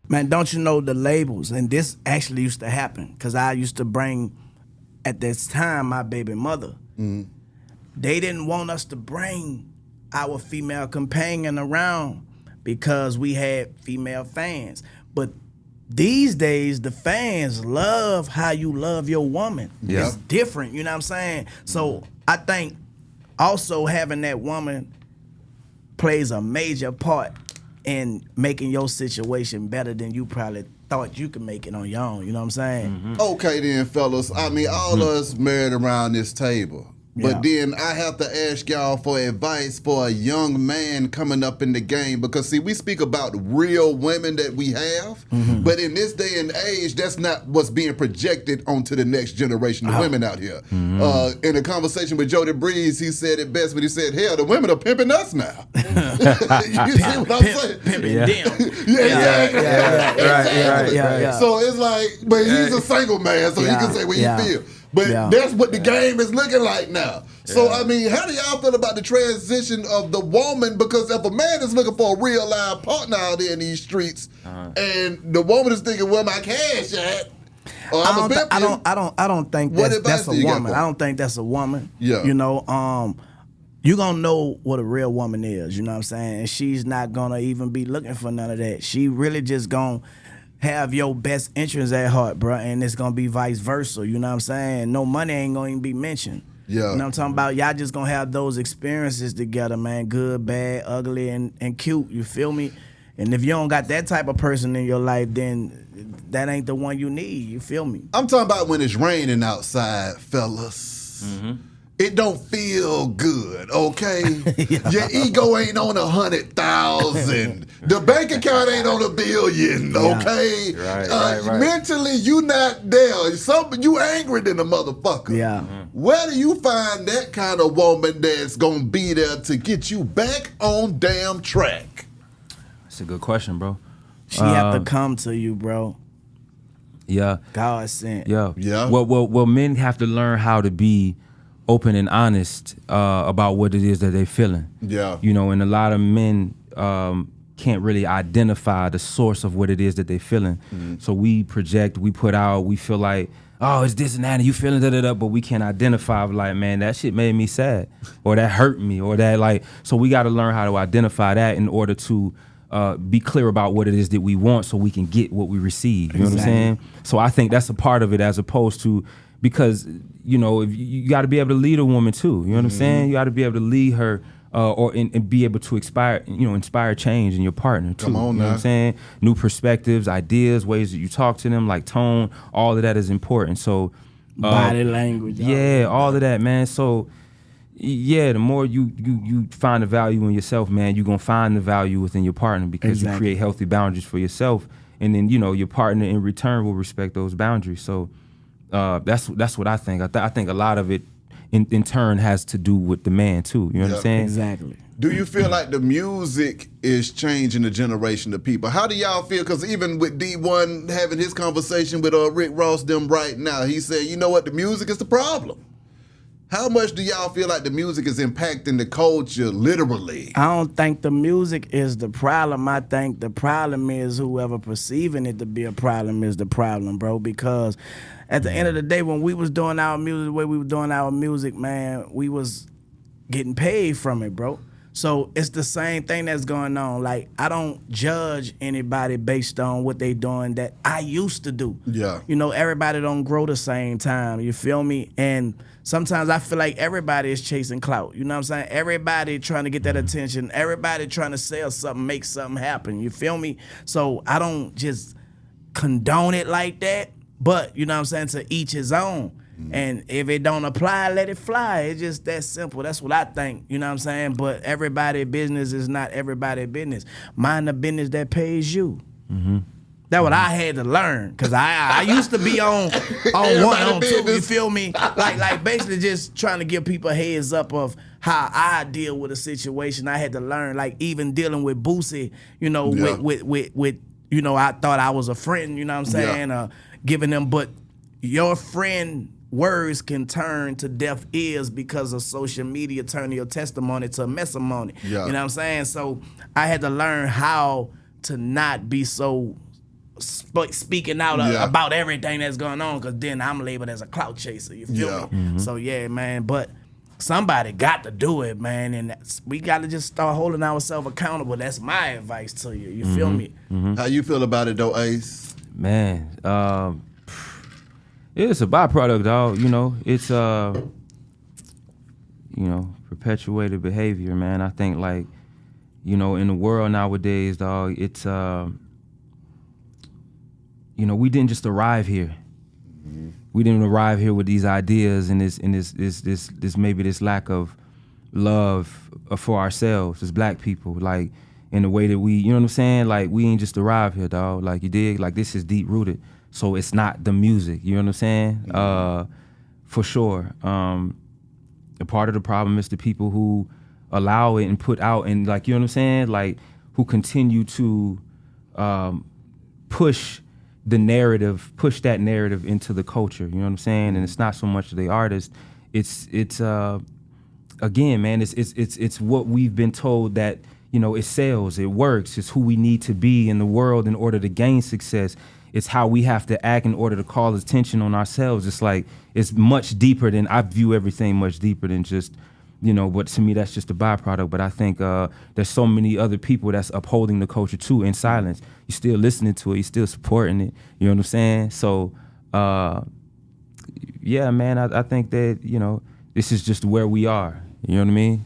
Man, don't you know the labels? And this actually used to happen because I used to bring, at this time, my baby mother. They didn't want us to bring our female companion around because we had female fans. But these days, the fans love how you love your woman. Yeah. It's different, you know what I'm saying? So I think also having that woman plays a major part in making your situation better than you probably thought you could make it on your own. You know what I'm saying? Okay then, fellas. I mean, all of us married around this table. But then I have to ask y'all for advice for a young man coming up in the game because, see, we speak about real women that we have, but in this day and age, that's not what's being projected onto the next generation of women out here. In a conversation with Jody Breeze, he said it best when he said, hell, the women are pimping us now. You see what I'm saying? Pimping Yeah. them. Right. So it's like, but he's a single man, so he can say what he feel. But that's what the game is looking like now. So, I mean, how do y'all feel about the transition of the woman? Because if a man is looking for a real live partner out there in these streets, and the woman is thinking, well, my cash at, or I'm a pimp you. I don't think What that's advice a do you got woman. for I her? don't think that's a woman. Yeah. You know, you gonna know what a real woman is, you know what I'm saying? And she's not gonna even be looking for none of that. She really just gonna have your best interests at heart, bro, and it's gonna be vice versa, you know what I'm saying? No money ain't gonna even be mentioned. Yeah. You know what I'm talking about? Y'all just gonna have those experiences together, man. Good, bad, ugly, and cute. You feel me? And if you don't got that type of person in your life, then that ain't the one you need. You feel me? I'm talking about when it's raining outside, fellas. It don't feel good, okay? Your ego ain't on 100,000. The bank account ain't on 1 billion, okay? Right. Mentally, you not there. You angry than a motherfucker. Yeah. Where do you find that kind of woman that's gonna be there to get you back on damn track? That's a good question, bro. She have to come to you, bro. Yeah. God sent. Yeah. Yeah. Well, men have to learn how to be open and honest about what it is that they're feeling. Yeah. You know, and a lot of men can't really identify the source of what it is that they're feeling. So we project, we put out, we feel like, oh, it's this and that, and you feeling da-da-da, but we can't identify, like, man, that shit made me sad, or that hurt me, or that, like, so we got to learn how to identify that in order to be clear about what it is that we want so we can get what we receive. You know what I'm saying? So I think that's a part of it, as opposed to, because, you know, if you got to be able to lead a woman too. You know what I'm saying? You got to be able to lead her and be able to inspire change in your partner too. Come on you know now. what I'm saying? New perspectives, ideas, ways that you talk to them, like tone, all of that is important. So Body language. yeah, all of that, man. So yeah, the more you find the value in yourself, man, you're gonna find the value within your partner, because you create healthy boundaries for yourself, and then, you know, your partner in return will respect those boundaries. So that's what I think. I think a lot of it in turn has to do with the man too. You know what I'm saying? Exactly. Do you feel like the music is changing the generation of people? How do y'all feel? Because even with D1 having his conversation with Rick Ross them right now, he said, you know what, the music is the problem. How much do y'all feel like the music is impacting the culture literally? I don't think the music is the problem. I think the problem is whoever perceiving it to be a problem is the problem, bro. Because at the end of the day, when we was doing our music, the way we were doing our music, man, we was getting paid from it, bro. So it's the same thing that's going on. Like, I don't judge anybody based on what they doing that I used to do. Yeah. You know, everybody don't grow the same time. You feel me? And sometimes I feel like everybody is chasing clout. You know what I'm saying? Everybody trying to get that attention. Everybody trying to sell something, make something happen. You feel me? So I don't just condone it like that. But, you know what I'm saying, to each his own. And if it don't apply, let it fly. It's just that simple. That's what I think. You know what I'm saying? But everybody's business is not everybody's business. Mind the business that pays you. That's what I had to learn. Cause I used to be on one, on two, you feel me? Like basically just trying to give people a heads up of how I deal with a situation. I had to learn, like even dealing with Boosie, you know, with you know, I thought I was a friend, you know what I'm saying? Giving them, but your friend words can turn to deaf ears because of social media turning your testimony to a messimony. Yeah. You know what I'm saying? So I had to learn how to not be so speaking out Yeah. about everything that's going on, because then I'm labeled as a clout chaser. You feel Yeah. me? Mm-hmm. So yeah, man. But somebody got to do it, man, and we got to just start holding ourselves accountable. That's my advice to you. You feel me? How you feel about it though, Ace? Man, it's a byproduct, dog. You know, it's perpetuated behavior, man. I think, like, in the world nowadays, dog, it's we didn't just arrive here. We didn't arrive here with these ideas and this maybe this lack of love for ourselves as black people, like, in the way that we, you know what I'm saying? Like, we ain't just arrived here, dog. Like, you dig? Like, this is deep rooted. So it's not the music, you know what I'm saying? For sure. A part of the problem is the people who allow it and put out, and, like, you know what I'm saying? Like, who continue to push that narrative into the culture, you know what I'm saying? And it's not so much the artist, it's again, man, it's what we've been told that, it sells, it works, it's who we need to be in the world in order to gain success. It's how we have to act in order to call attention on ourselves. It's like, it's much deeper than, I view everything much deeper than just, but to me that's just a byproduct. But I think there's so many other people that's upholding the culture too in silence. You're still listening to it, you're still supporting it, you know what I'm saying? So yeah, man, I think that, this is just where we are, you know what I mean?